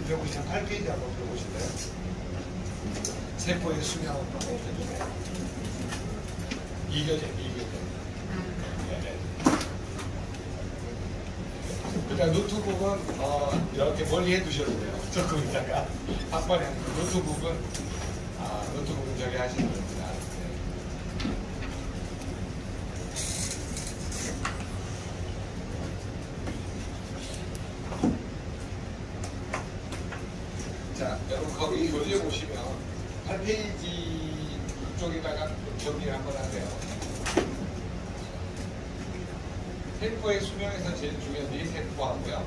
들어보시면 8페이지 한번 들어보실래요? 세포의 수명은 이교재. 그러니까 노트북은 이렇게 멀리 해두셔도 돼요. 조금 있다가 한 번에 노트북은 저기 하시는 겁니다. 자, 여러분 거기 교재 보시면 8페이지 쪽에다가 정리를 한번 하세요. 세포의 수명에서 제일 중요한 네 세포하고요.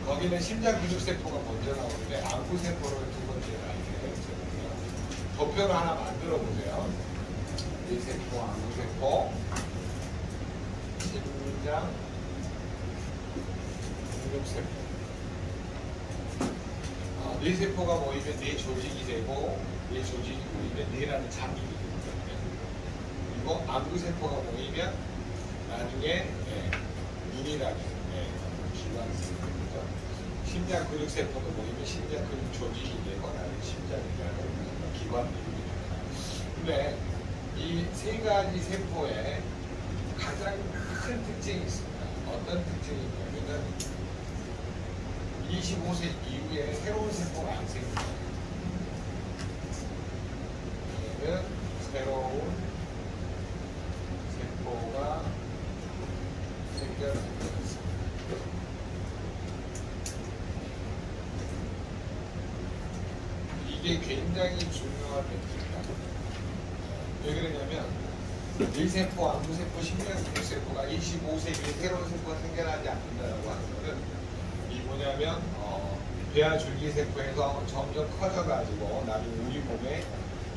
거기는 심장근육세포가 먼저 나오는데 안구세포를 두 번째 나오게 되거든요. 도표를 하나 만들어 보세요. 네 세포, 안구세포, 심장, 근육세포. 네 세포가 모이면 네 조직이 되고, 네 조직이 모이면 네라는 장기가 되거든요. 그리고 안구세포가 모이면 나중에 눈이라는 기관세포죠. 심장 근육세포도 모이면 심장 근육 조직이 되고 나중에 심장이라는 기관들이 됩니다. 근데 이 세 가지 세포에 가장 큰 특징이 있습니다. 어떤 특징이 있냐면 25세 이후에 새로운 세포가 안 생깁니다. 얘는 새로운 세포가 생겨납니다. 이게 굉장히 중요한 멘트입니다. 왜 그러냐면 뇌세포, 안구세포, 심장근육세포가 25세 이후에 새로운 세포가 생겨나지 않는다고 하는 것은 이 뭐냐면 배아 줄기세포에서 점점 커져가지고 나중에 우리 몸에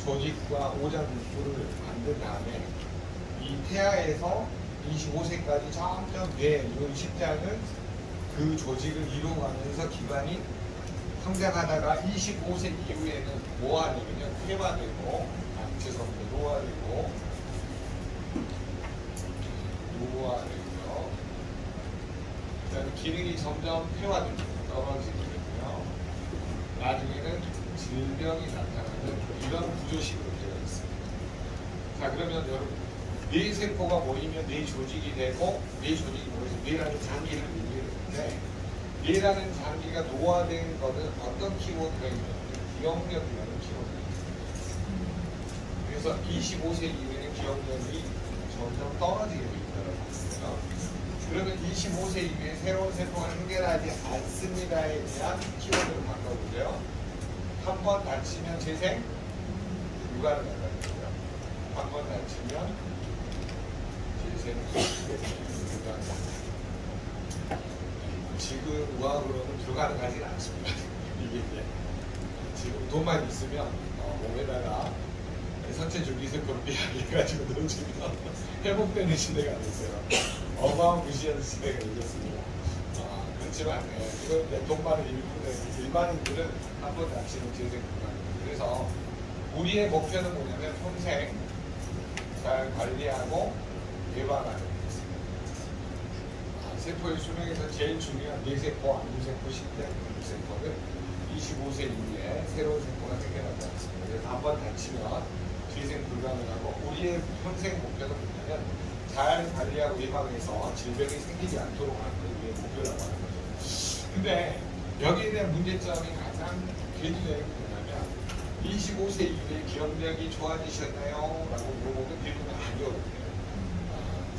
조직과 오장육부를 만든 다음에 이 태아에서 25세까지 점점 뇌, 눈, 심장은 그 조직을 이루어가면서 기관이 성장하다가 25세 이후에는 노화되면요, 폐화되고, 노화되고, 그다음에 기능이 점점 폐화됩니다. 떨어지거든요. 나중에는 질병이 나타나는 이런 구조식으로 되어 있습니다. 자, 그러면 여러분, 뇌 세포가 모이면 뇌 조직이 되고, 뇌 조직이 모여서 뇌라는 장기를 이루게 되는데, 뇌라는 장기가 노화된 것은 어떤 키워드가 있냐면 기억력이라는 키워드가 있습니다. 그래서 25세 이후에는 기억력이 점점 떨어지게 되더라고요. 그러면 25세 이후에 새로운 세포가 생겨나지 않습니다에 대한 키워드를 바꿔보세요. 한 번 다치면 재생, 육아를 나가고요. 한 번 다치면 재생, 육아. 지금 우아으로는 불가능하지는 않습니다. 이게 지금 돈만 있으면 몸에다가 선체줄기세포를 해가지고 넣어주면 회복되는 시대가 됐어요. 어마무시한 시대가 되었습니다. 그렇지만 이건 돈 많은 일반인들은 한 번 다치는 재생 불가능합니다. 그래서 우리의 목표는 뭐냐면 평생 잘 관리하고 예방하는 것입니다. 세포의 수명에서 제일 중요한 뇌세포, 안구세포, 심장, 근육세포는 25세 이후에 새로운 세포가 생겨나지 않습니다. 그래서 한 번 다치면 재생 불가능하고 우리의 평생 목표는 뭐냐면 잘 관리하고 예방해서 질병이 생기지 않도록 하는 게 우리의 목표라고 하는 거죠. 근데 여기에 대한 문제점이 가장 괴리되는 게 뭐냐면 25세 이후에 기억력이 좋아지셨나요? 라고 물어보면 대부분 아니거든요.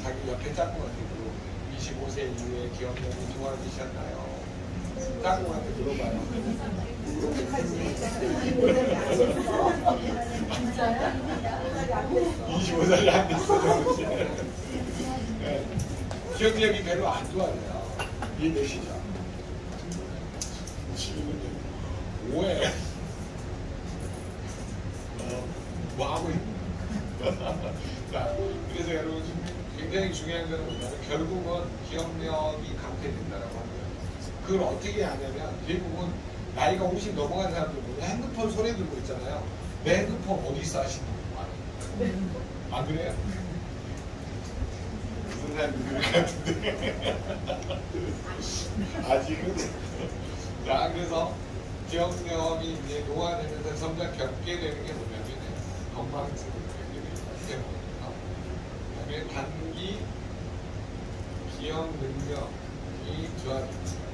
자기 옆에 짝꿍한테 물어보면 25세 이후에 기억력이 좋아지셨나요? 짝꿍한테 물어봐요. 25살이 안 됐어. 네. 기억력이 별로 안 좋아져요. 이해되시죠? 지금은 오해. 뭐 하고 있는 자, 그래서 여러분 굉장히 중요한 것은 뭐냐면 결국은 기억력이 감퇴된다라고 합니다. 그걸 어떻게 하냐면 대부분 나이가 50 넘어간 사람들 보면 핸드폰 손에 들고 있잖아요. 내 핸드폰 어디 있어 하시는 분이 많아요. 안 그래요? 무슨 사람이 그럴 것 같은데 아직은 자, 그래서 기억력이 이제 노화되면서 점점 겪게 되는 게 뭐냐면 건망증을 겪게 되는 거예요. 그다음에 단기 기억 능력이 저하됩니다.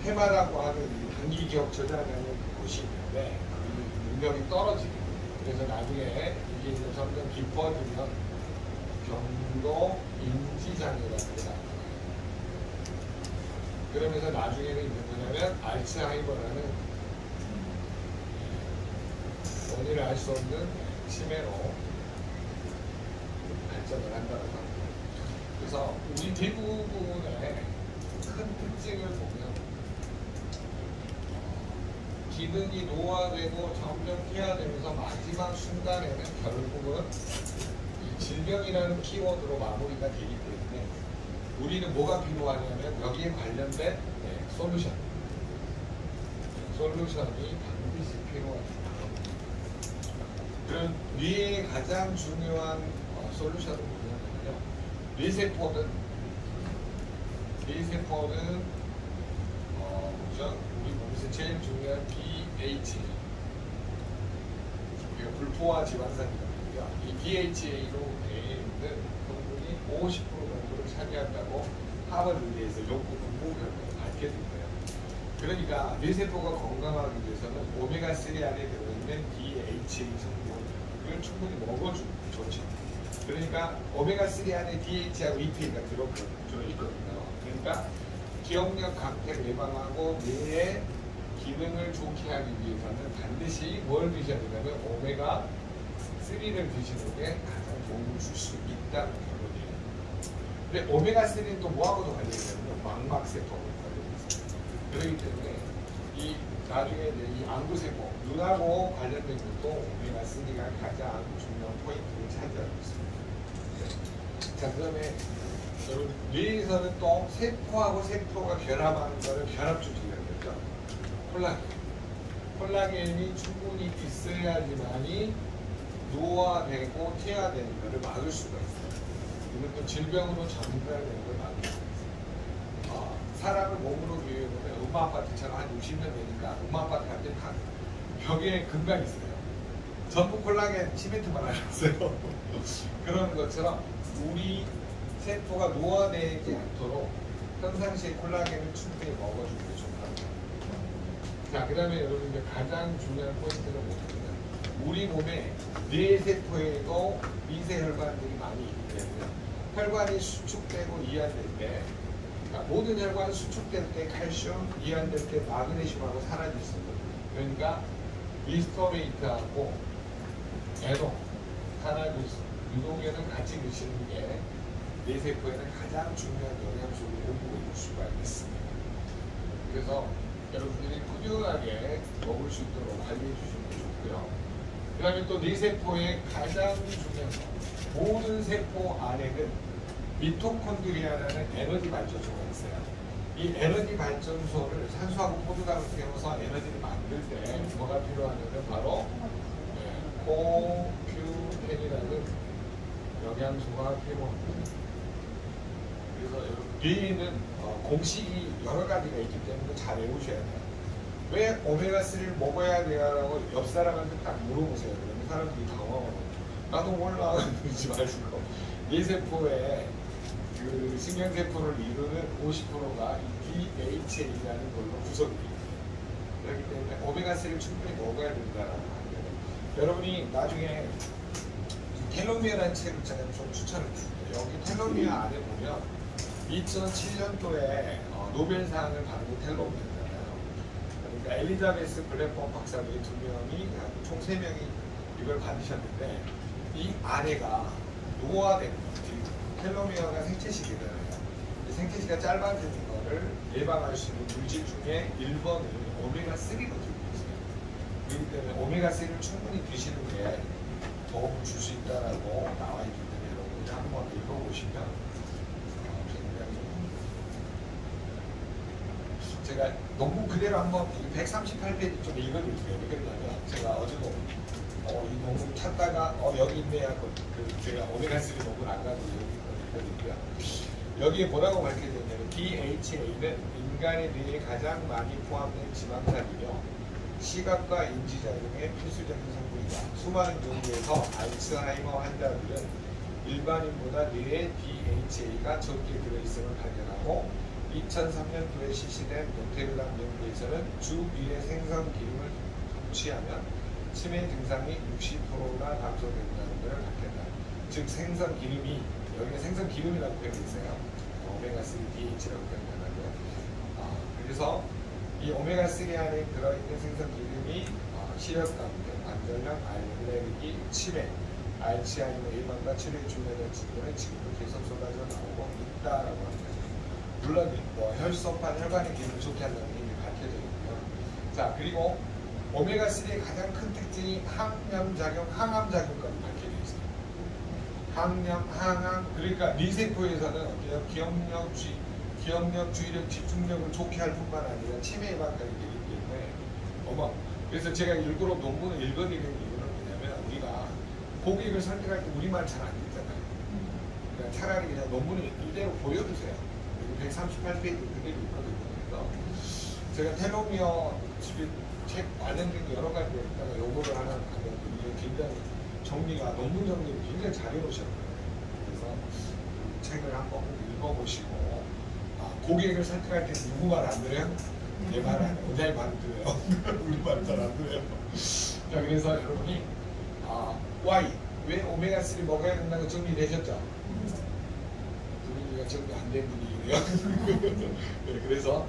해마라고 하는 이 단기 기억 저장하는 곳이 있는데 그 능력이 떨어집니다. 그래서 나중에 이게 이제 점점 깊어지면 경도 인지장애라는 게 나타나요. 그러면서 나중에는 이제 뭐냐면 알츠하이머라는 원인을 알 수 없는 치매로 발전을 한다고 합니다. 그래서 우리 대부분의 큰 특징을 보면 기능이 노화되고 점점 퇴화되면서 마지막 순간에는 결국은 이 질병이라는 키워드로 마무리가 되기 때문에 우리는 뭐가 필요하냐면 여기에 관련된 솔루션이 반드시 필요합니다. 그럼 뇌의 가장 중요한 솔루션은 뭐냐면요. 뇌세포는 우리 몸에서 제일 중요한 DHA, 불포화 지방산이거든요. 이 DHA로 되어 있는 성분이 50% 정도를 차지한다고 하버드 의대에서 연구 결과가 밝혀졌어요. 그러니까 뇌세포가 건강하기 위해서는 오메가3 안에 들어있는 DHA 성분을 충분히 먹어주면 좋죠. 그러니까 오메가3 안에 DHA하고 EPA가 들어있거든요. 그러니까 기억력 강퇴를 예방하고 뇌의 기능을 좋게 하기 위해서는 반드시 뭘 드셔야 되냐면 오메가3를 드시는 게 가장 도움을 줄 수 있다는 결론이에요. 근데 오메가3는 또 뭐하고도 관련되냐면 망막세포하고 관련있어요. 그렇기 때문에 이 나중에 이제 이 안구세포, 눈하고 관련된 것도 오메가3가 가장 중요한 포인트를 차지하고 있습니다. 자, 그 다음에 여러분, 뇌에서는 또 세포하고 세포가 결합하는 것을 결합주기라는 거죠. 콜라겐이 충분히 있어야지만이 노화되고 퇴화되는 것을 막을 수가 있어요. 이것도 질병으로 전달되는 걸 막을 수가 있어요. 사람을 몸으로 비유해보면 엄마 아파트처럼 한 60년 되니까 엄마 아파트 갈 때 다 벽에 금방 있어요. 전부 콜라겐 시멘트만 알았어요. 그런 것처럼 우리 세포가 노화되지 않도록 평상시에 콜라겐을 충분히 먹어주는 게 좋답니다. 자, 그 다음에 여러분 이제 가장 중요한 포인트는 뭐냐면 우리 몸에 뇌세포에도 미세혈관들이 많이 있기 때문에 혈관이 수축되고 이완될 때 모든 혈관 수축될 때 칼슘, 이완될 때 마그네슘하고 사라질 수 있거든요. 그러니까 리스토레이트하고 에노, 카나비스, 유독연은 같이 드시는 게 뇌세포에는 가장 중요한 영양소를 공급해 줄 수가 있습니다. 그래서 여러분들이 꾸준하게 먹을 수 있도록 관리해 주시는 게 좋고요. 그 다음에 또 뇌세포의 가장 중요한 거, 모든 세포 안에는 미토콘드리아라는 에너지 발전소가 있어요. 이 에너지 발전소를 산소하고 포도당을 태워서 에너지를 만들 때 뭐가 필요하냐면 바로 코큐텐이라는 영양소가 필요합니다. 그래서 뇌에는 공식이 여러 가지가 있기 때문에 잘 외우셔야 돼요. 왜 오메가3를 먹어야 돼요라고 옆 사람한테 딱 물어보세요. 그러면 사람들이 당황하고 나도 몰라 그러지 마시고 뇌세포에 그 신경세포를 이루는 50%가 DHA라는 걸로 구성이 돼요. 그렇기 때문에 오메가3를 충분히 먹어야 된다라는 거예요. 여러분이 나중에 텔로미어라는 책을 제가 좀 추천을 드릴게요. 여기 텔로미어 안에 보면 2007년도에 노벨상을 받은 텔로미어잖아요. 그러니까 엘리자베스 블랙범 박사님 2명이 총 3명이 이걸 받으셨는데 이 안에가 노화되는 거지. 텔로미어가 생체식이잖아요. 생체시가 짧아지는 거를 예방할 수 있는 물질 중에 1번을 오메가3로 들고 있어요. 그렇기 때문에 오메가3를 충분히 드시는 게 도움을 줄 수 있다라고 나와 있기 때문에 여러분이 한번 읽어보시면 제가 논문 그대로 한번 138페이지 좀 읽어드릴게요. 왜 그러냐면 제가 어제도 이 논문 찾다가 여기 있네 하고 제가 오메가3 논문 안 가지고 여기 읽어드릴게요. 여기에 뭐라고 밝혀져 있냐면 DHA는 인간의 뇌에 가장 많이 포함된 지방산이며 시각과 인지작용의 필수적인 성분이다. 수많은 경우에서 알츠하이머 환자들은 일반인보다 뇌에 DHA가 적게 들어있음을 발견하고 2003년도에 실시된 노테르담 연구에서는 주 1회 생선 기름을 섭취하면 치매 증상이 60%나 감소된다는 것을 밝혔다. 즉 생선 기름이, 여기에 생선 기름이라고 표현이 있어요. 오메가3 DH라고 표현하고요. 그래서 이 오메가3 안에 들어있는 생선 기름이 시력감퇴, 관절염, 알레르기, 치매, 알츠하이머 예방과 치료에 중요한 진료는 지금도 계속 쏟아져 나오고 있다라고 합니다. 물론 혈소판, 혈관의 기능을 좋게 한다는 게 이미 밝혀져 있고요. 자, 그리고 오메가3의 가장 큰 특징이 항염작용, 항암작용까지 밝혀져 있어요. 항염, 항암, 그러니까 뇌세포에서는 어때요? 기억력, 주의력, 집중력을 좋게 할 뿐만 아니라 치매 예방까지 되기 때문에 그래서 제가 일부러 논문을 읽어드리는 이유는 뭐냐면 우리가 고객을 설득할 때 우리말 잘 안 읽잖아요. 그러니까 차라리 그냥 논문을 이대로 보여주세요. 138페이지 그대로 있거든요. 그래서 제가 텔로미어 집에 책 관련된 게 여러 가지에다가 요거를 하나 가져왔는데 굉장히 정리가, 논문 정리를 굉장히 잘 해놓으셨거든요. 그래서 책을 한번 읽어보시고 고객을 설득할 때 누구 말 안 들어요? 내 말 안 해요. 내 말 들어요. 우리 말 잘 안 들어요. 자, 그래서 여러분이 why? 왜 오메가3 먹어야 된다고 정리되셨죠? 분위기가 정리 안 된 분위기네요. 네, 그래서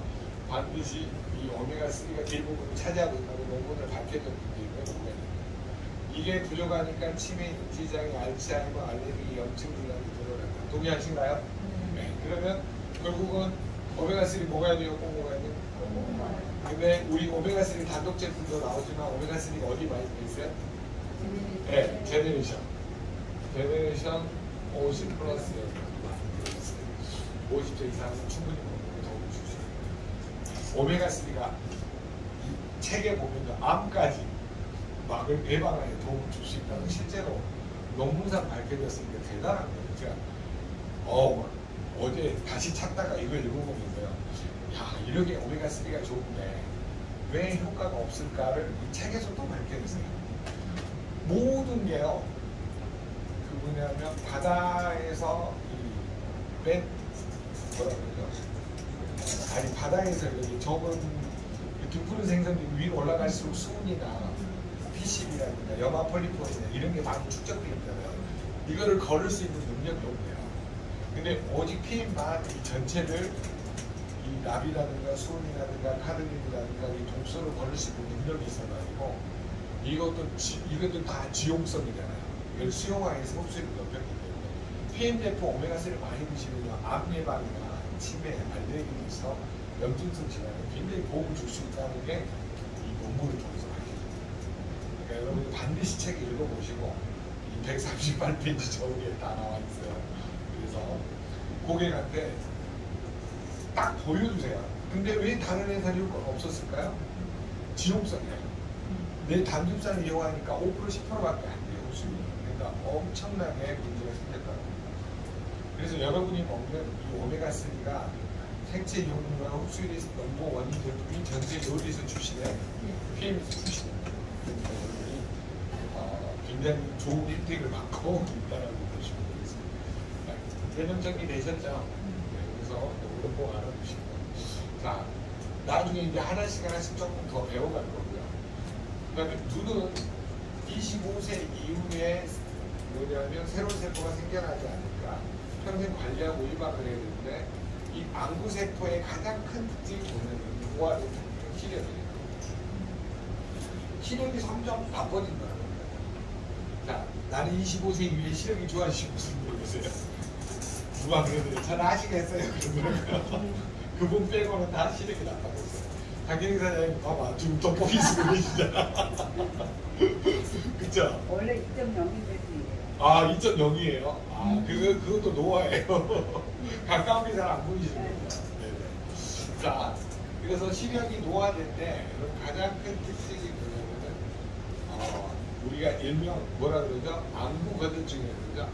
반드시 이 오메가3가 대부분 차지하고 있다고 논문을 밝혀졌기 때문에 먹어야 됩니다. 이게 부족하니까 치매, 인지장애, 알츠하이머, 알레르기, 염증 질환이 늘어난다. 동의하신가요? 네. 그러면 결국은 오메가3 먹어야 돼요? 꼭 먹어야 돼요? 근데 우리 오메가3 단독 제품도 나오지만 오메가3가 어디 많이 들어있어요? 네, 제네레이션 50 플러스 50세 이상은 충분히 먹는 도움을 줄 수 있어요. 오메가3가 이 책에 보면 암까지 막을 예방하는 데 도움을 줄 수 있다는 실제로 논문상 밝혀졌으니까 대단한 거예요. 제가 어제 다시 찾다가 이걸 읽어보면서요. 야, 이렇게 오메가3가 좋은데 왜 효과가 없을까를 이 책에서도 밝혀졌어요. 모든 게요. 그 뭐냐면 바다에서 바다에서 이렇게 적은 등푸른 생선들이 위로 올라갈수록 수은이나 PCB라든가 염화폴리폴이나 이런 게 많이 축적되어 있잖아요. 이거를 걸을 수 있는 능력이 없네요. 근데 오직 PM만 이 전체를 이 납이라든가 수은이라든가 카드린이라든가 이 독소를 걸을 수 있는 능력이 있어가지고 이것도 다 지용성이잖아요. 이걸 수용화해서 흡수율을 높였기 때문에 PM 제품 오메가3를 많이 드시면요, 암 예방이나 치매, 알레르기에 있어 염증성 질환에 굉장히 도움을 줄 수 있다는 게 이 논문을 통해서 밝혀집니다. 그러니까 여러분이 반드시 책을 읽어보시고 이 138페이지 저기에 다 나와 있어요. 그래서 고객한테 딱 보여주세요. 근데 왜 다른 회사는 효과가 없었을까요? 지용성이에요. 내 담즙산을 이용하니까 5% 10%밖에 안 돼요. 흡수율이. 그러니까 엄청나게 문제가 생겼다고. 그래서 여러분이 먹는 이 오메가3가 생체 이용률과 흡수율이 넘버원이 제품이 전세 요리에서 출시된 PM에서 출시됩니다. 그러니까 여러분이 굉장히 좋은 혜택을 받고 있다라고 보시면 되겠습니다. 개념 정리되셨죠? 네, 그래서 이런 거 알아두시고. 자, 나중에 이제 하나씩 조금 더 배워갈 거고요. 그다음에 눈은 25세 이후에 뭐냐면 새로운 세포가 생겨나지 않을까 평생 관리하고 예방을 해야 되는데 이 안구세포의 가장 큰 특징이 뭐냐면 노화를 시력이에요. 시력이 점점 나빠진다는 겁니다. 자, 나는 25세 이후에 시력이 좋아지신 무슨 모르겠어요. 누가 그래도 잘 아시겠어요? 그러더라고요. 그분 빼고는 다 시력이 나빠졌어요. 강경희 사장님 봐봐, 지금 떡볶이 쓰고 계시잖아. 그쵸? 원래 2.0인데 아, 2.0이에요? 그것도 노화예요. 가까운 게 잘 안 보이시는 거죠. 네네. 자, 그래서 시력이 노화될 때 가장 큰 특징이 뭐냐면은 우리가 일명 뭐라 그러죠? 안구 거듭증이라고 그러죠?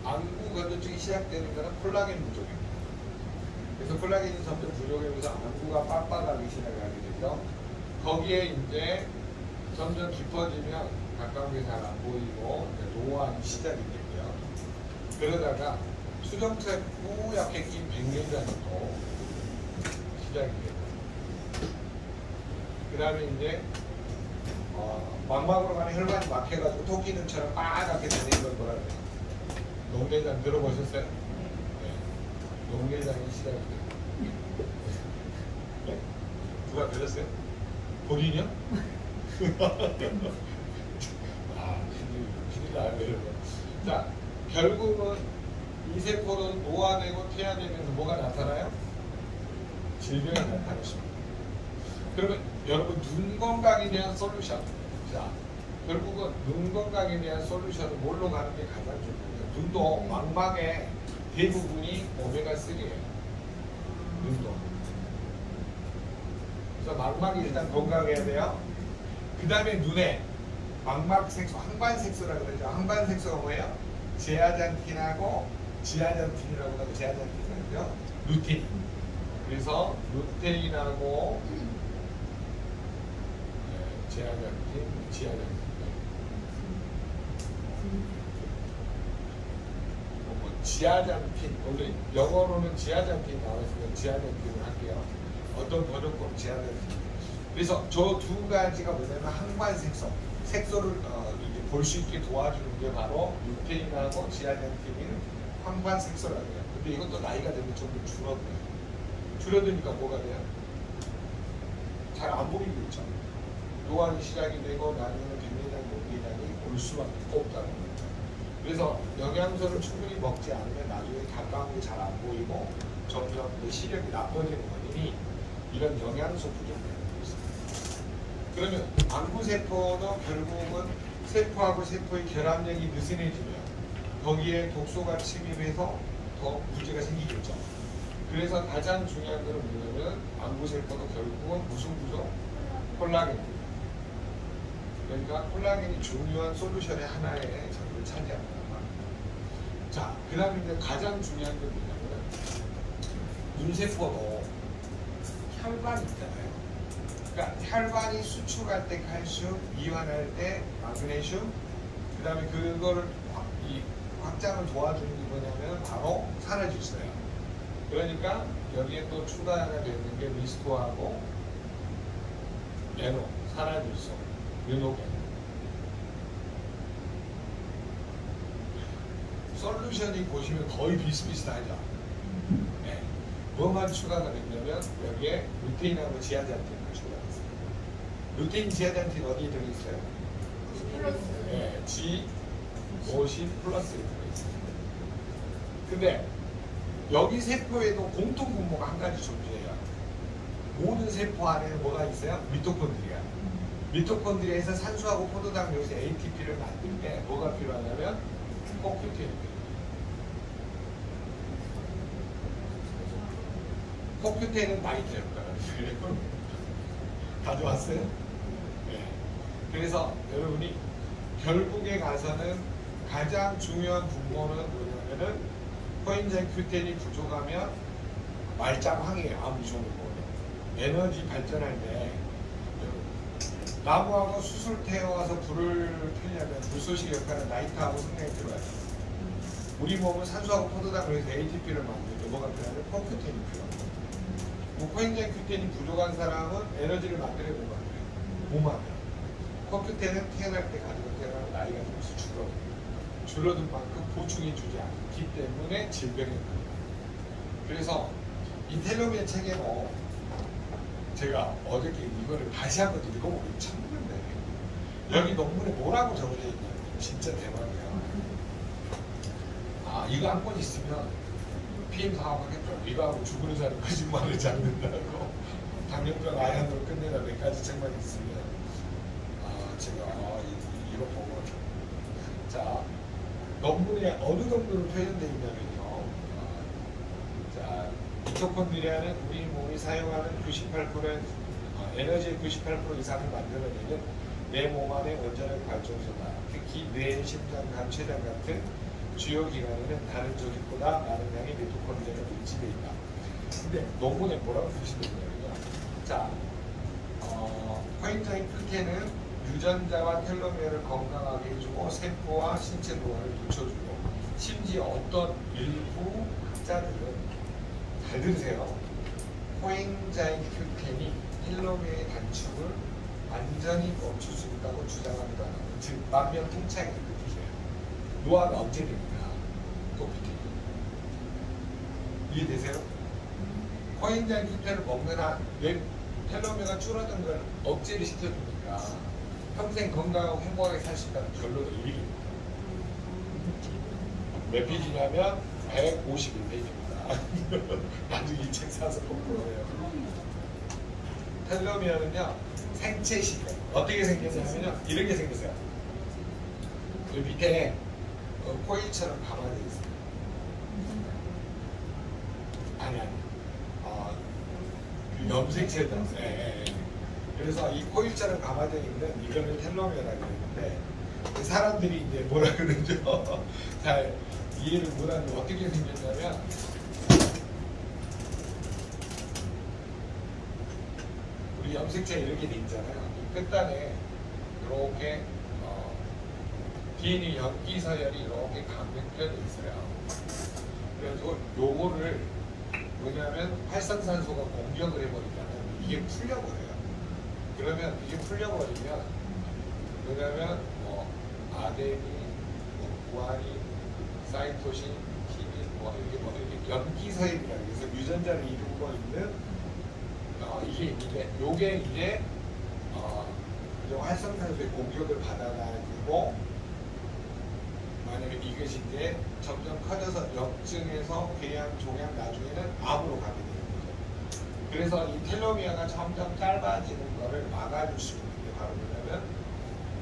안구 거듭증 건조증이 시작되는 것은 콜라겐 부족입니다. 그래서 콜라겐이 점점 부족하면서 안구가 빡빡하기 시작하게 되죠. 거기에 이제 점점 깊어지면 가까운 게 잘 안 보이고 노안이 시작이 되고요. 그러다가 수정체 뿌옇게 낀 백내장도 시작이 되고, 그 다음에 이제 망막으로 가는 혈관이 막혀가지고 토끼눈처럼 빨갛게 되는 걸 뭐라 그래요? 녹내장 들어보셨어요? 네. 녹내장이 시작이 돼요. 네? 누가 들었어요? 본인이요? 아, 큰일 나요, 여러분. 자, 결국은 이 세포는 노화되고 퇴화되면서 뭐가 나타나요? 질병이 나타났습니다. 그러면 여러분, 눈 건강에 대한 솔루션. 자, 결국은 눈 건강에 대한 솔루션은 뭘로 가는 게 가장 중요해요. 눈도 망막의 대부분이 오메가3예요. 눈도. 그래서 망막이 일단 건강해야 돼요. 그 다음에 눈에 망막 색소, 항반 색소라고 그러죠. 항반 색소가 뭐예요? 제아잔틴하고 지아잔틴이라고 하고, 제아잔틴이라고 루테인. 그래서 루테인하고 제아잔틴, 지아잔틴. 지아잔틴, 원래 영어로는 지아잔틴 나와있으면 지아잔틴을 할게요. 어떤 번역법 지아잔틴. 그래서 저 두 가지가 뭐냐면 항반색소, 색소를 볼 수 있게 도와주는 게 바로 루테인하고 지아잔틴인 항반색소라고 해요. 근데 이것도 나이가 되면 조금 줄어들어요. 줄어드니까 뭐가 돼요? 잘 안 보이고 있죠. 노안이 시작이 되고 나중에는 백내장, 녹내장이 올 수밖에 없다는 거예요. 그래서 영양소를 충분히 먹지 않으면 나중에 가까운 게 잘 안 보이고 점점 시력이 나빠지는 원인이 이런 영양소 부족 때문에 있습니다. 그러면 안구세포도 결국은 세포하고 세포의 결합력이 느슨해지면 거기에 독소가 침입해서 더 문제가 생기겠죠. 그래서 가장 중요한 것은 뭐냐면 안구세포도 결국은 무슨 구조? 콜라겐입니다. 그러니까 콜라겐이 중요한 솔루션의 하나의 적을 차지합니다. 자, 그 다음에 이제 가장 중요한 건 뭐냐면 눈세포도 혈관이 있잖아요. 그러니까 혈관이 수축할 때 칼슘, 이완할 때 마그네슘, 그 다음에 그거를 확장을 도와주는 게 뭐냐면 바로 산화질소예요. 그러니까 여기에 또 추가가 되는 게 리스토하고 메노, 산화질소, 르노겐. 솔루션이 보시면 거의 비슷비슷하죠. 네. 뭐만 추가가 됐냐면 여기에 루테인하고 지아잔틴을 추가했어요. 루테인, 지아잔틴 어디에 들어있어요? 네, G50 플러스에 들어있어요. 근데 여기 세포에도 공통 분모가 한 가지 존재해요. 모든 세포 안에는 뭐가 있어요? 미토콘드리아. 미토콘드리아에서 산소하고 포도당 여기서 ATP를 만들 때 뭐가 필요하냐면 코큐테인이 필요해요. 코큐테인은 나이트였다. 가져왔어요? 네. 그래서 여러분이 결국에 가서는 가장 중요한 분모는 뭐냐면은 코엔자임 Q10이 부족하면 말짱황이에요. 아무리 좋은 거는. 에너지 발전할 때 나무하고 수술 태워서 불을 켜려면 불쏘시 역할은 나이트하고 성냥이 들어가요. 우리 몸은 산소하고 포도당을 해서 ATP를 만들 때 뭐가 필요하면 코큐텐이 필요합니다. 코엔자임 Q10이 부족한 사람은 에너지를 만들어야 되는 거 같아요. 몸하면. 코큐텐은 태어날 때 가지고 태어나면 나이가 들면서 줄어들어요. 줄어든 만큼 보충해 주지 않기 때문에 질병이 나요. 그래서 이 텔로미어 책에도 제가 어저께 이거를 다시 한번 읽어보고 참는데 여기 논문에 뭐라고 적어져 있냐면 진짜 대박이야. 아, 이거 한 권 있으면 PM 사업하겠죠. 이거하고 죽은 사람 거짓말을 잡는다고 당뇨병 아연으로 끝내다 몇 가지 책만 있으면 제가 이거 보고 자, 논문에 어느 정도로 표현되어 있냐면요. 자, 미토콘드리아는 우리 몸이 사용하는 98%의 에너지의 98% 이상을 만들어내는 내 몸 안의 원자력 발전소다. 특히 뇌, 심장, 간, 췌장 같은 주요 기관에는 다른 조직보다 많은 양의 미토콘드리아가 밀집해 있다. 근데 논문에 뭐라고 쓰시느냐면요. 자, 포인트의 끝에는 유전자와 텔로미어를 건강하게 해주고 세포와 신체 노화를 늦춰주고 심지어 어떤 일부 학자들은 잘 들으세요. 코엔자임 Q10이 텔로미어의 단축을 완전히 멈출 수 있다고 주장하기도 하고 즉 만병통치약이 뜻이에요. 노화가 언제 됩니까? 또 밑에 이해되세요? 코엔자임 Q10을 먹는 한 뇌 텔로미어가 줄어든 걸 억제를 시켜주니까 평생 건강하고 행복하게 살 수 있다는 결론을 이깁니다. 몇 페이지냐면 151페이지입니다. 나중에 이 책 사서 꼭 보세요. 텔로미어는요 생체 시간 어떻게 생겼냐면요 이렇게 생겼어요. 그 밑에 코일처럼 감아져 있어요. 아니 그 염색체도 그래서 이 코일처럼 감아져 있는 이거를 텔로미어라고 그러는데 사람들이 이제 뭐라 그러죠? 잘 이해를 못하는 어떻게 생겼냐면 우리 염색체 이렇게 돼 있잖아요. 이 끝단에 이렇게 DNA 염기 서열이 이렇게 강력되어 있어요. 그래서 요거를 뭐냐면 활성산소가 공격을 해버리면 이게 풀려버려요. 그러면 이게 풀려버리면 뭐냐면 아데닌, 구아닌, 사이토신, 티민 이렇게 염기서열이라고 해서 유전자를 이루고 있는 이게 있는데 요게 이제 활성산소의 공격을 받아가지고 만약에 이것이 이제 점점 커져서 역증에서 궤양, 종양 나중에는 암으로 가게 되는 거죠. 그래서 이 텔로미어가 점점 짧아지는 거를 막아줄 수 있는 게 바로 뭐냐면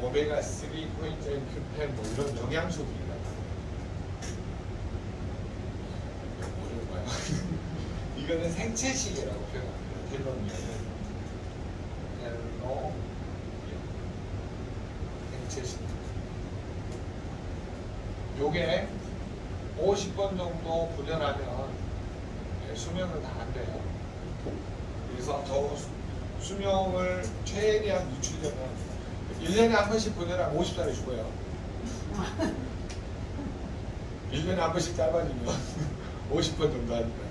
오메가3, 코엔자임 Q10 뭐 이런 영양소들이라고 어려운 거예요. 이거는 생체시계라고 표현합니다. 텔로미어는 생체시계. 요게 50번 정도 분열하면 수명은 다 안 돼요. 그래서 저 수명을 최대한 늦추려면 1년에 한 번씩 분열하면 50살에 죽어요. 1년에 한 번씩 짧아지면 50번 정도 하니까.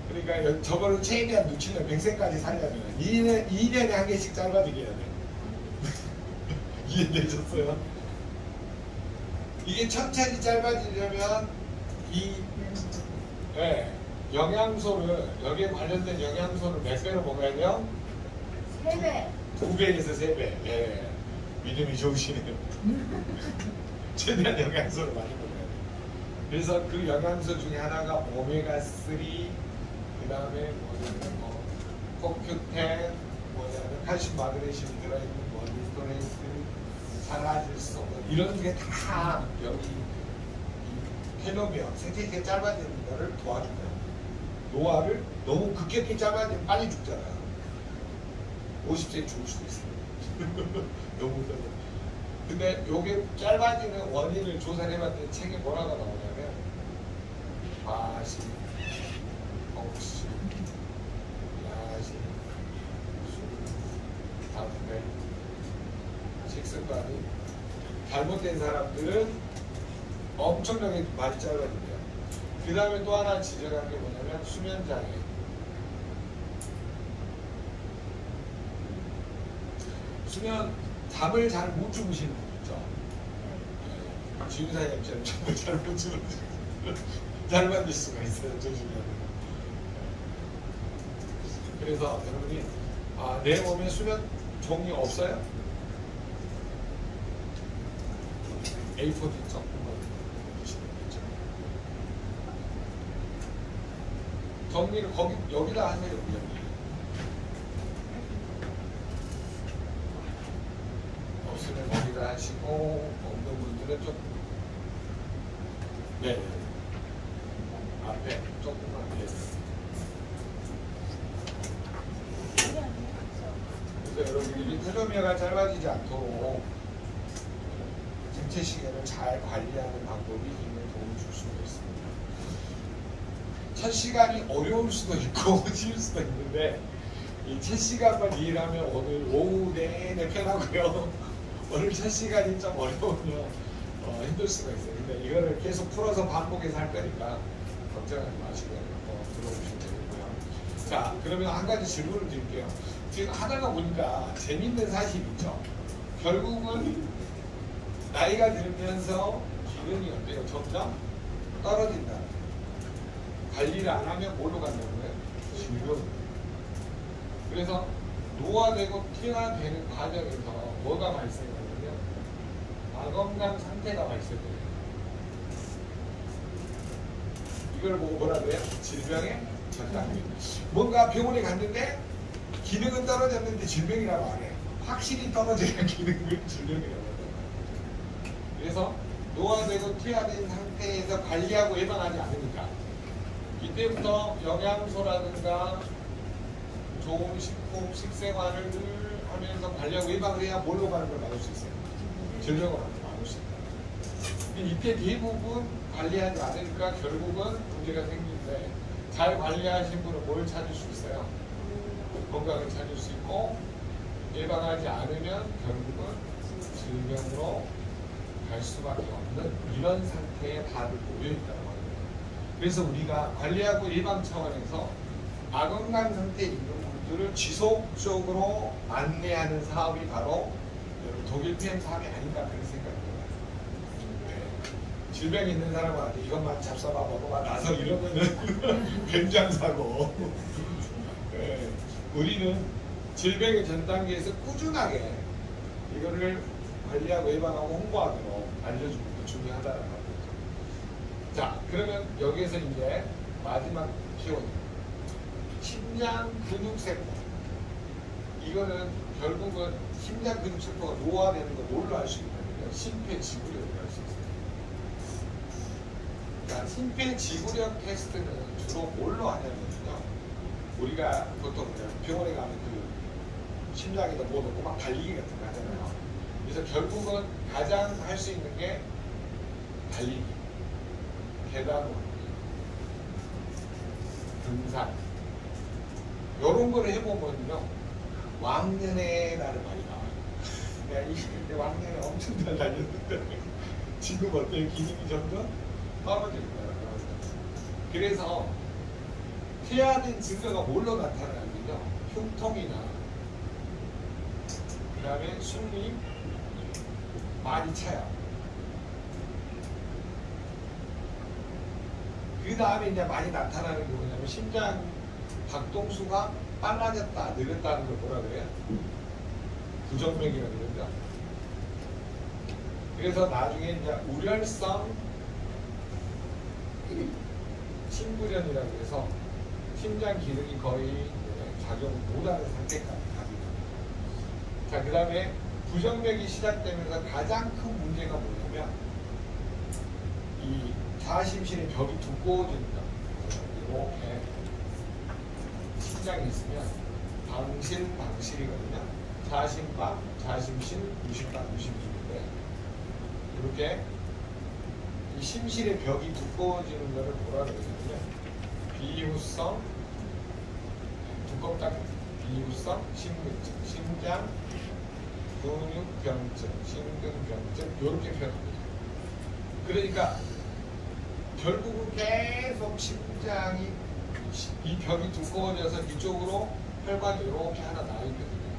그러니까 저거를 최대한 늦추려면 100세까지 살려면 2년에 한 개씩 짧아지게 해야 돼. 이해되셨어요? 이게 천천히 짧아지려면 영양소를 여기에 관련된 영양소를 몇 배로 먹어야 돼요? 3배. 2배에서 3배. 예. 믿음이 좋으시네요. 최대한 영양소를 많이 먹어야 돼요. 그래서 그 영양소 중에 하나가 오메가3, 그 다음에 코큐텐, 칼슘, 마그네슘이 들어있는 리스토레이스, 사라질소 이런 게 다 여기 텔로미어 생체시계 짧아지는 거를 도와준다. 노화를 너무 급격히 짧아지면 빨리 죽잖아요. 50세에 죽을 수도 있어요. 너무 짧아. 근데 요게 짧아지는 원인을 조사를 해봤더니 책에 뭐라고 나오냐면 과식, 억식, 야식, 술, 담배, 식습관이 잘못된 사람들은 엄청나게 많이 짧아진대요. 그 다음에 또 하나 지적한 게 뭐냐면 수면장애. 잠을 잘 못 주무시는 분 있죠. 지훈사님처럼 잠을 잘 못 주무시는 잘 만들 수가 있어요. 조심해야 돼요. 그래서 여러분이 내 몸에 수면 종이 없어요? A4 조금만 보시면 되죠. 정리를 여기다 하세요. 여기. 없으면 거기다 하시고 없는 분들은 좀 앞에 조금만 그래서 여러분들이 텔로미어가 짧아지지 않도록 생체 시계를 잘 관리하는 방법이 이미 도움을 줄 수 첫 시간이 어려울 수도 있고 쉬울 수도 있는데 이 첫 시간만 이해하면 오늘 오후 내내 편하고요. 오늘 첫 시간이 좀 어려우면 힘들 수가 있어요. 근데 이거를 계속 풀어서 반복해서 할 거니까 걱정하지 마시고 들어오시면 되겠고요. 자, 그러면 한 가지 질문을 드릴게요. 지금 하다가 보니까 재밌는 사실이 있죠. 결국은 나이가 들면서 기능이 어때요? 점점 떨어진다. 관리를 안 하면 뭘로 간다고요? 질병. 그래서 노화되고 퇴화되는 과정에서 뭐가 발생하냐면 마건강 상태가 발생해요. 이걸 보고 뭐라 그래요? 질병의 전당기. 뭔가 병원에 갔는데 기능은 떨어졌는데 질병이라고 안 해요. 확실히 떨어져야 기능을 질병이라고 해요. 그래서 노화되고 퇴화된 상태에서 관리하고 예방하지 않으니까 이때부터 영양소라든가 좋은 식품, 식생활을 하면서 관리하고 예방을 해야 뭘로 가는 걸 막을 수 있어요? 질병을 막을 수 있다. 이때 대부분 관리하지 않으니까 결국은 문제가 생기는데 잘 관리하신 분은 뭘 찾을 수 있어요? 건강을 찾을 수 있고 예방하지 않으면 결국은 질병으로 갈 수밖에 없는 이런 상태에 다들 놓여있다고 합니다. 그래서 우리가 관리하고 예방 차원에서 마건강 상태에 있는 분들을 지속적으로 안내하는 사업이 바로 독일 PM 사업이 아닌가 그런 생각이 들어요. 네. 질병이 있는 사람한테 이것만 잡숴봐 먹어봐 나서 이러면은 뱀장사고 네. 우리는 질병의 전 단계에서 꾸준하게 이거를 관리하고 예방하고 홍보하도록 알려주는 게 중요하다는 겁니다. 자, 그러면 여기에서 이제 마지막 키워드. 심장 근육세포. 이거는 결국은 심장 근육세포가 노화되는 걸 뭘로 알 수 있냐면 심폐지구력으로 알 수 있어요. 그러니까 심폐지구력 테스트는 주로 뭘로 하냐면요. 우리가 보통 병원에 가면 그 심장에다 뭐 넣고 막 달리기 같은 거 하잖아요. 그래서 결국은 가장 할 수 있는 게 달리기, 계단 오르기, 등산 이런 거를 해보면요 왕년에라는 말이 나와요. 내가 20대 때 왕년에 엄청 잘 달렸는데 지금 어때요? 기능이 점점 떨어지는 거예요. 그래서 퇴화된 증거가 뭘로 나타나냐면요 흉통이나 그 다음에 숨이 많이 차요. 그 다음에 이제 많이 나타나는 게 뭐냐면 심장 박동수가 빨라졌다, 느렸다는 걸 뭐라 그래요? 부정맥이라고 그러죠. 그래서 나중에 이제 우렬성 심부전이라고 해서 심장 기능이 거의 작용 못하는 상태까지 갑니다. 자, 그 다음에 부정맥이 시작되면서 가장 큰 문제가 뭐냐면 이 좌심실의 벽이 두꺼워진다. 이렇게 심장이 있으면 방실이거든요. 좌심방, 좌심실, 유심방, 유심실인데 이렇게 이 심실의 벽이 두꺼워지는 것을 뭐라 그러냐면 비후성, 두껍다, 비후성 심근증, 심장 근육병증, 심근병증 이렇게 표현합니다. 그러니까 결국은 계속 심장이 이 벽이 두꺼워져서 이쪽으로 혈관이 이렇게 하나 나와 있거든요.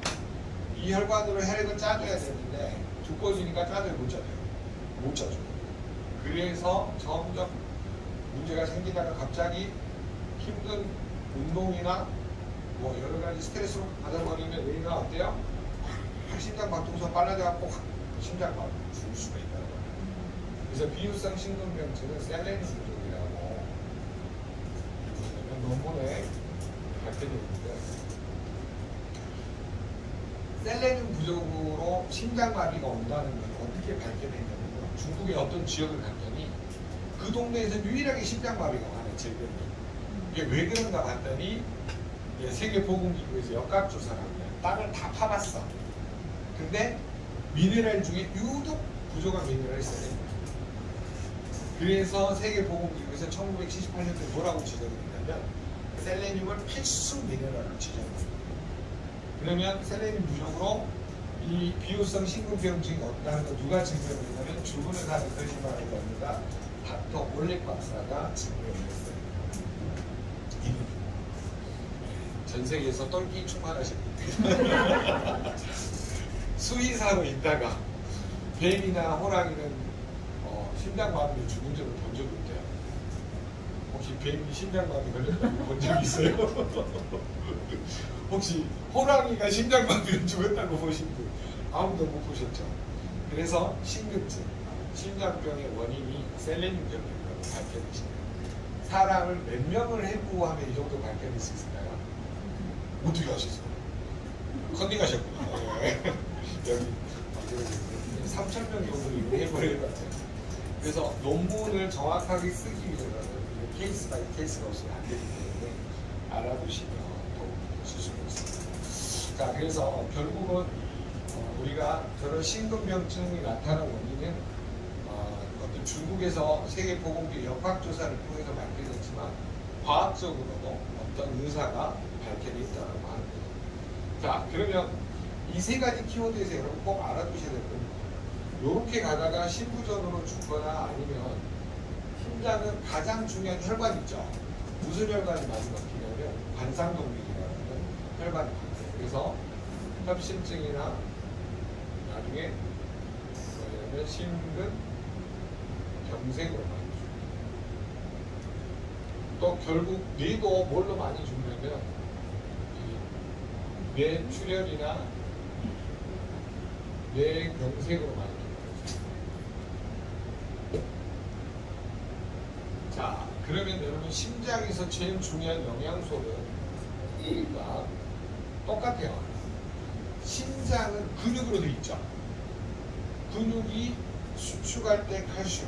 이 혈관으로 혈액을 짜줘야 되는데 두꺼워지니까 짜줘야 못 짜줘요. 못 짜줘요. 그래서 점점 문제가 생기다가 갑자기 힘든 운동이나 뭐 여러 가지 스트레스로 받아버리면 얘가 어때요? 심장 박동수가 빨라져갖고 심장마비 죽을 수가 있다는 거예요. 그래서 비후성 심근병증은 셀레늄 부족이라고 논문에 밝혀져 있는데 셀레늄 부족으로 심장마비가 온다는 건 어떻게 밝혀졌냐면요. 중국의 어떤 지역을 갔더니 그 동네에서 유일하게 심장마비가 많아요. 질병이. 이게 왜 그런가 봤더니 세계보건기구에서 역학조사를 한 거예요. 땅을 다 파봤어. 근데 미네랄 중에 유독 부족한 미네랄이 있어요. 그래서 세계보건기구에서 1978년도에 뭐라고 지정을 했냐면 셀레늄을 필수 미네랄로 지정합니다. 그러면 셀레늄 부족으로 이 비효성 심근병증이 없다는 거 누가 증명을 했냐면 죽음을 가는 거짓말을 겁니다. 닥터 올렉 박사가 증명을 했어요. 이분 전 세계에서 똘끼 충만하신 분들 수의사로 있다가 뱀이나 호랑이는 심장마비로 죽은 적을 본 적이 없대요. 혹시 뱀이 심장마비 걸렸다고 본 적 있어요? 혹시 호랑이가 심장마비로 죽었다고 보신 분 아무도 못 보셨죠? 그래서 심근증, 심장병의 원인이 셀레늄병이라고 밝혀내시네요. 사람을 몇 명을 해보고 하면 이 정도 밝혀낼 수 있을까요? 어떻게 하셨어요? 컨닝 하셨구나. 여기 3,000명 정도 해버릴 것 같아요. 그래서 논문을 정확하게 쓰기 위해서는 케이스 바이 케이스가 없으면 안 되기 때문에 알아두시면 더욱 쓸 수가 있습니다. 자, 그래서 결국은 우리가 저런 심근병증이 나타나는 원인은 어떤 중국에서 세계보건기구 역학조사를 통해서 밝혀졌지만 과학적으로도 어떤 의사가 밝혀냈다고 하는 거죠. 자, 그러면 이 세 가지 키워드에서 여러분 꼭 알아두셔야 될 겁니다. 이렇게 가다가 심부전으로 죽거나 아니면 심장은 가장 중요한 혈관 있죠. 무슨 혈관이 많이 막히냐면 관상동맥이라는 혈관이 막혀요. 그래서 협심증이나 나중에 뭐냐면 심근 경색으로 많이 죽어요. 또 결국 뇌도 뭘로 많이 죽냐면 뇌출혈이나 뇌경색으로 많이 죽어요. 자, 그러면 여러분 심장에서 제일 중요한 영양소는 A가 똑같아요. 심장은 근육으로 되어 있죠. 근육이 수축할 때 칼슘,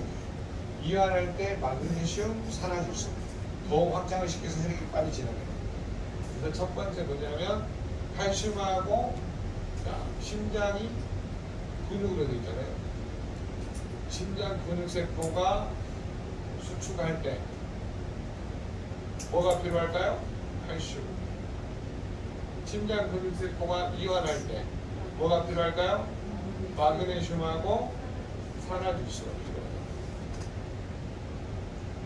이완할 때 마그네슘, 산화질소 더 확장을 시켜서 혈액이 빨리 지나가요. 그래서 첫 번째 뭐냐면 칼슘하고 심장이 근육으로 되어 있잖아요. 심장 근육세포가 수축할 때 뭐가 필요할까요? 칼슘. 심장 근육세포가 이완할 때 뭐가 필요할까요? 마그네슘하고 산화질소가 필요해요.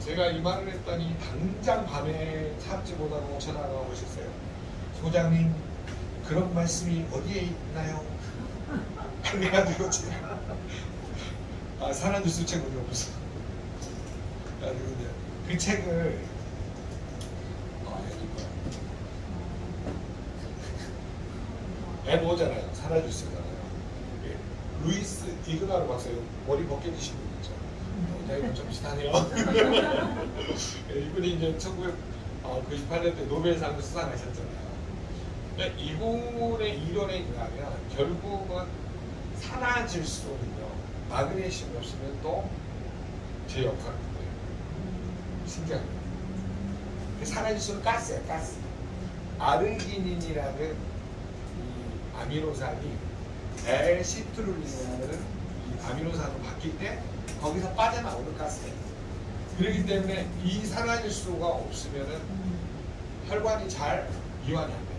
제가 이 말을 했더니 당장 밤에 참지 못하고 전화가 오셨어요. 소장님, 그런 말씀이 어디에 있나요? 그래가지고 제가 산화질소 책을 없어. 그래가지고 그 책을 M5잖아요. 산화질소잖아요. 루이스 이그나르 박사, 머리 벗겨지신 분 있죠. 나이가 좀 비슷하네요. 이분이 이제 1998년대 노벨상을 수상하셨잖아요. 이분의 이론에 의하면 결국은 산화질소는요, 마그네슘이 없으면 또 제 역할을 해요. 신기하네요. 산화질소는 가스예요, 가스. 아르기닌이라는 이 아미노산이 L-시트룰린이라는 이 아미노산으로 바뀔 때 거기서 빠져나오는 가스예요. 그렇기 때문에 이 산화질소가 없으면은 혈관이 잘 이완이 안 돼요.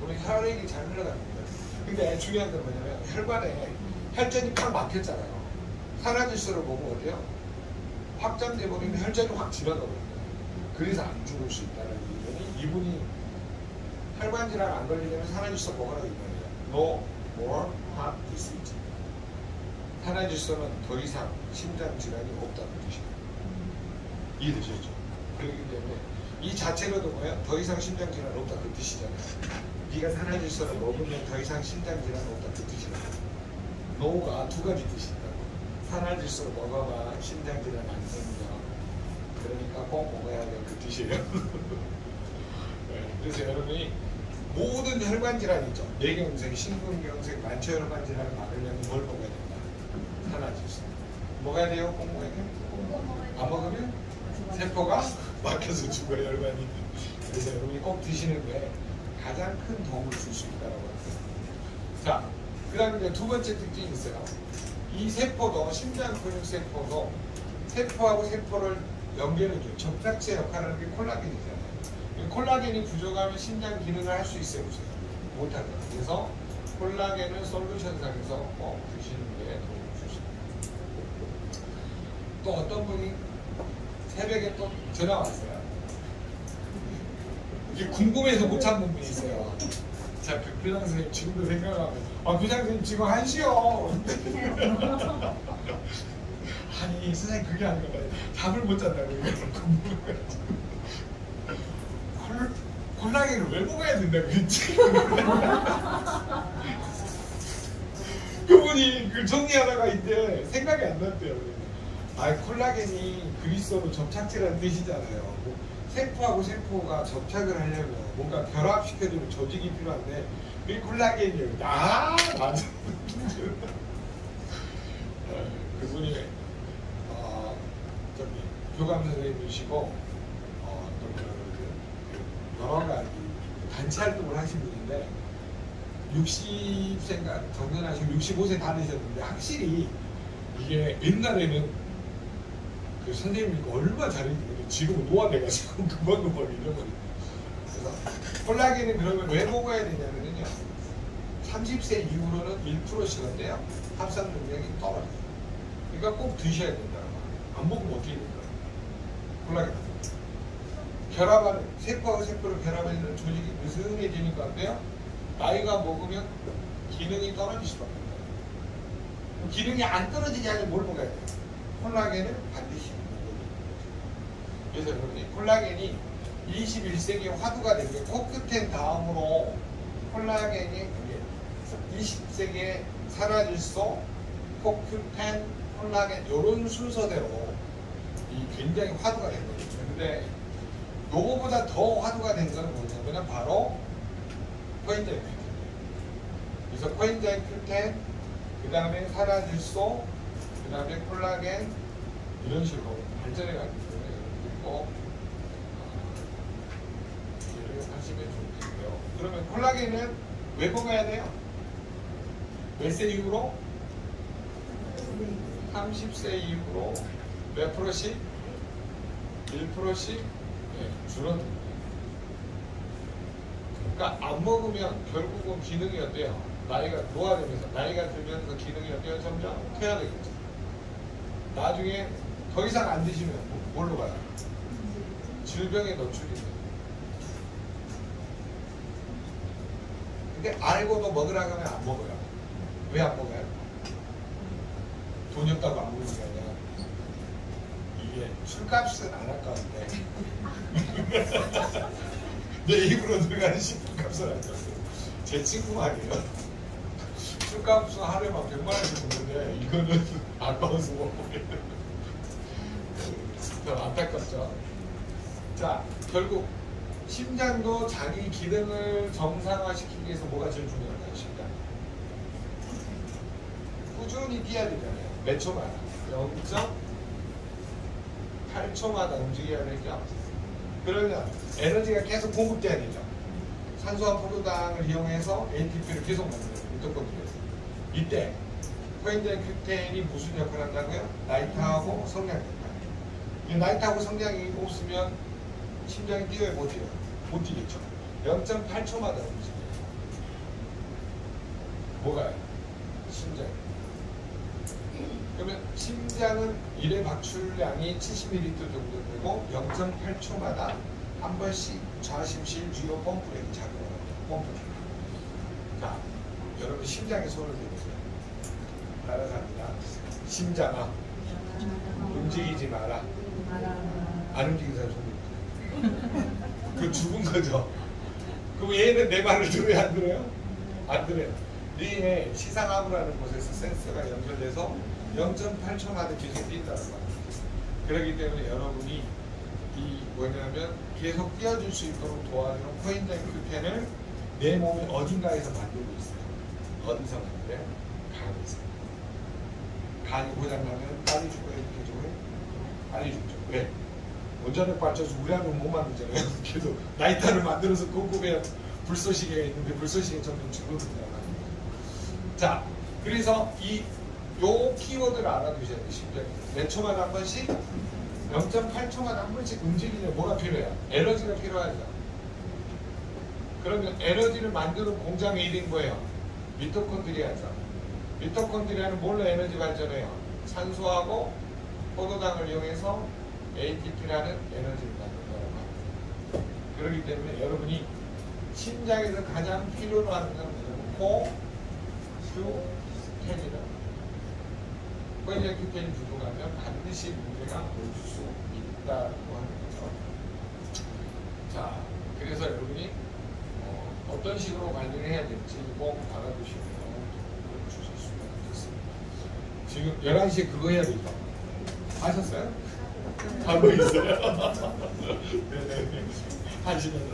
그러면 혈액이 잘 흘러갑니다. 근데 중요한 건 뭐냐면 혈관에 혈전이 팍 막혔잖아요. 산화질소를 보면 어때요? 확장돼 버리면 혈전이 확 지나가거든요. 그래서 안 죽을 수 있다는 이유는 이분이 혈관 질환 안 걸리려면 산화질소 먹으라고 이거예요. No more heart disease. 산화질소는 더 이상 심장 질환이 없다는 뜻이에요. 이해되셨죠? 그렇기 때문에 이 자체로도 뭐야? 더 이상 심장 질환 없다 그 뜻이잖아요. 네가 산화질소를 먹으면 더 이상 심장 질환 없다 그 뜻이잖아요. 노가 두 가지 뜻이 있다고. 산화질소를 먹어봐 심장 질환 안 생겨. 그러니까 꼭 먹어야 돼 그 뜻이에요. 네, 그래서 여러분이 모든 혈관 질환 있죠. 뇌경색, 심근경색, 만초혈관 질환을 막으려면 뭘 먹어야 된다? 산화질소. 먹어야 돼요? 꼭 먹어야 돼요? 안 먹으면 세포가 막혀서 죽어요, 혈관이. 그래서 여러분이 꼭 드시는 게 가장 큰 도움을 줄 수 있다고 합니다. 자, 그 다음에 두 번째 특징이 있어요. 이 세포도, 심장 근육 세포도 세포하고 세포를 연결해줘요. 접착제 역할을 하는 게 콜라겐이잖아요. 이 콜라겐이 부족하면 심장 기능을 할 수 있어요, 없어요? 못하죠. 그래서 콜라겐을 솔루션상에서 꼭 드시는 게 도움을 주십니다. 또 어떤 분이 새벽에 또 전화 왔어요. 이게 궁금해서 못 참는 분이 있어요. 자, 교장 선생님 지금도 생각하면 교장 선생님 지금 1시요. 아니 선생님 그게 아니라 잠을 못 잤다고 콜라겐을 왜 먹어야 된다고 했지? 그분이 그 정리하다가 이때 생각이 안 났대요. 콜라겐이 그리스어로 접착제라는 뜻이잖아요. 세포하고 세포가 접착을 하려면 뭔가 결합시켜주는 조직이 필요한데 이 콜라겐이에요. 맞아. 그분이 저기 교감 선생님이시고 여러 가지 단체 활동을 하신 분인데 60세인가 정년하시고 65세 다 되셨는데 확실히 이게 옛날에는 그 선생님이 얼마나 잘했는데 지금은 노화돼가지고 금방금방 잃어버리고. 그래서 콜라겐은 그러면 왜 먹어야 되냐면요 30세 이후로는 1%씩 돼요. 합성 능력이 떨어져요. 그러니까 꼭 드셔야 된다. 안 먹으면 어떻게 될까요? 콜라겐 결합하는 세포하고 세포를 결합하는 조직이 느슨해지니까 안 돼요? 나이가 먹으면 기능이 떨어질 수밖에 없어요. 기능이 안 떨어지지 않으면 뭘 먹어야 돼요? 콜라겐을 반드시 먹어야 돼요. 그래서 여러분이 콜라겐이 21세기의 화두가 된 게 코큐텐 다음으로 콜라겐이 20세기에 사라질소, 코큐텐, 콜라겐 이런 순서대로 굉장히 화두가 된 거죠. 근데 요거보다 더 화두가 된 거는 뭐냐면 바로 코엔자임 큐텐. 그래서 코엔자임 큐텐, 그 다음에 사라질소, 그 다음에 콜라겐 이런 식으로 발전해 가기 때문에 여러분들이 꼭 이해를 하시면 좋겠고요. 그러면 콜라겐은 왜 먹어야 돼요? 몇 세 이후로? 30세 이후로 몇 프로씩? 1%씩 줄어듭니다. 그러니까 안 먹으면 결국은 기능이 어때요? 나이가 노화되면서 나이가 들면서 기능이 어때요? 점점 퇴화되겠죠. 나중에 더 이상 안 드시면 뭘로 가요? 질병에 노출이 돼요. 근데 알고도 먹으라고 하면 안 먹어요. 왜 안 먹어요? 돈이 없다고 안 먹는 게 아니라 이게 술값은 안 아까운데 내 입으로 들어가는 식품값을 안 줬어요. 제 친구 말이에요. 술값은 하루에 막 100만 원씩 먹는데 이거는 아까워서 못 먹겠는. 좀 안타깝죠. 자, 결국 심장도 자기 기능을 정상화시키기 위해서 뭐가 제일 중요한가요? 심장. 꾸준히 뛰어야 되잖아요. 몇 초마다? 0.8초마다 움직여야 되죠. 그러면 에너지가 계속 공급돼야 되죠. 산소와 포도당을 이용해서 ATP를 계속 만들어요. 미토콘드리아에서. 이때 코엔자임 큐텐이 무슨 역할을 한다고요? 나이트하고 성장 역할. 이 나이트하고 성장이 없으면 심장이 뛰어야 못 뛰어요. 못 뛰겠죠. 0.8초마다 움직여요. 뭐가요? 심장. 그러면 심장은 1회 박출량이 70ml 정도 되고 0.8초마다 한 번씩 좌심실 주요 펌프를 작용을 합니다. 펌프. 자, 여러분 심장에 손을 대보세요. 알아서 합니다. 심장아, 움직이지 마라. 안 움직이는 사람 손 들어요. 그 죽은 거죠. 그럼 얘는 내 말을 들어요? 안 들어요? 안 들어요. 뇌에 시상하부라는 곳에서 센서가 연결돼서 0.8초마다 계속 뛴다는 거예요. 그렇기 때문에 여러분이 이 뭐냐면 계속 뛰어줄 수 있도록 도와주는 코엔자임 큐텐을 내 몸의 어딘가에서 만들고 있어요. 어디서 만들어요? 간에서. 간이 고장나면 빨리 죽어야 이렇게 죽어요? 빨리 죽죠. 왜? 원자력 발전소 우리 하면 못 만들잖아요. 계속 나이타를 만들어서 공급해야 불쏘시개가 있는데 불쏘시개 점점 줄어든다고 합니다. 자, 그래서 이 요 키워드를 알아두셔야 돼요. 심장이. 몇 초마다 한 번씩, 0.8초마다 한 번씩 움직이면 뭐가 필요해요? 에너지가 필요하죠. 그러면 에너지를 만드는 공장의 이름이 뭐예요? 미토콘드리아죠. 미토콘드리아는 뭘로 에너지 발전해요? 산소하고 포도당을 이용해서 ATP라는 에너지를 만든다고 합니다. 그렇기 때문에 여러분이 심장에서 가장 필요로 하는 건 코, 수, 텐이다. 콜레스테롤이 부족하면 반드시 문제가 올 수 있다고 하는 거죠. 자, 그래서 여러분이 어떤 식으로 관리를 해야 될지 꼭 알아두시면 도움을 주실 수가 있겠습니다. 지금 11시에 그거 해야 되죠? 하셨어요? 하고 있어요? 네네. 하시면